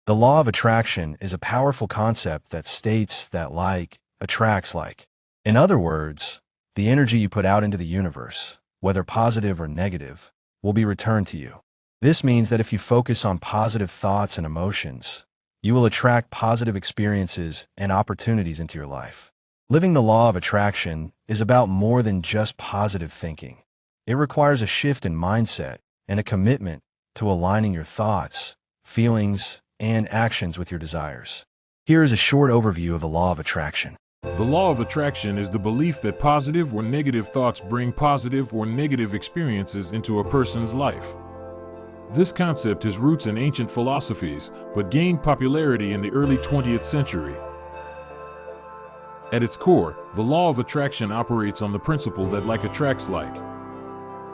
The law of attraction is a powerful concept that states that like attracts like. In other words, the energy you put out into the universe, whether positive or negative, will be returned to you. This means that if you focus on positive thoughts and emotions, you will attract positive experiences and opportunities into your life. Living the law of attraction is about more than just positive thinking. It requires a shift in mindset and a commitment to aligning your thoughts, feelings, and actions with your desires. Here is a short overview of the law of attraction. The law of attraction is the belief that positive or negative thoughts bring positive or negative experiences into a person's life. This concept has roots in ancient philosophies, but gained popularity in the early 20th century. At its core, the law of attraction operates on the principle that like attracts like.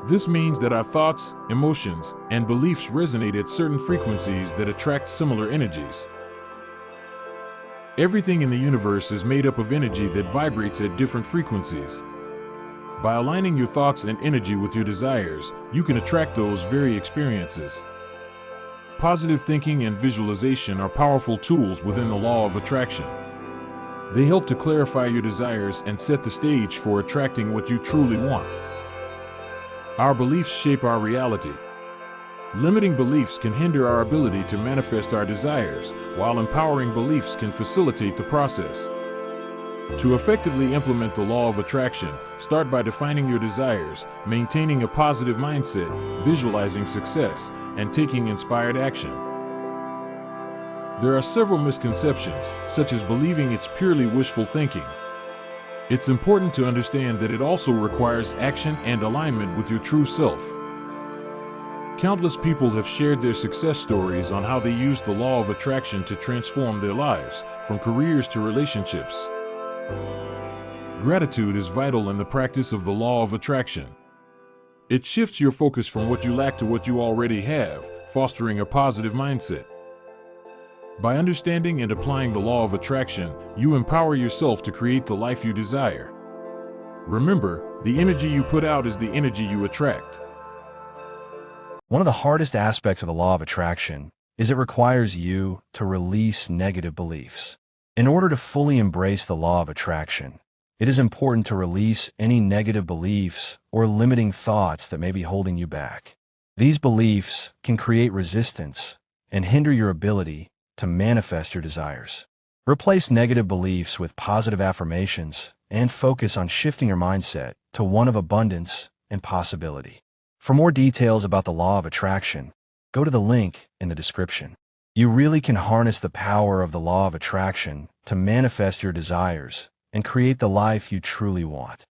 This means that our thoughts, emotions, and beliefs resonate at certain frequencies that attract similar energies. Everything in the universe is made up of energy that vibrates at different frequencies. By aligning your thoughts and energy with your desires, you can attract those very experiences. Positive thinking and visualization are powerful tools within the law of attraction. They help to clarify your desires and set the stage for attracting what you truly want. Our beliefs shape our reality. Limiting beliefs can hinder our ability to manifest our desires, while empowering beliefs can facilitate the process. To effectively implement the law of attraction, start by defining your desires, maintaining a positive mindset, visualizing success, and taking inspired action. There are several misconceptions, such as believing it's purely wishful thinking. It's important to understand that it also requires action and alignment with your true self. Countless people have shared their success stories on how they used the law of attraction to transform their lives, from careers to relationships. Gratitude is vital in the practice of the law of attraction. It shifts your focus from what you lack to what you already have, fostering a positive mindset. By understanding and applying the law of attraction, you empower yourself to create the life you desire. Remember, the energy you put out is the energy you attract. One of the hardest aspects of the law of attraction is it requires you to release negative beliefs. In order to fully embrace the law of attraction, it is important to release any negative beliefs or limiting thoughts that may be holding you back. These beliefs can create resistance and hinder your ability to manifest your desires. Replace negative beliefs with positive affirmations and focus on shifting your mindset to one of abundance and possibility. For more details about the law of attraction, go to the link in the description. You really can harness the power of the law of attraction to manifest your desires and create the life you truly want.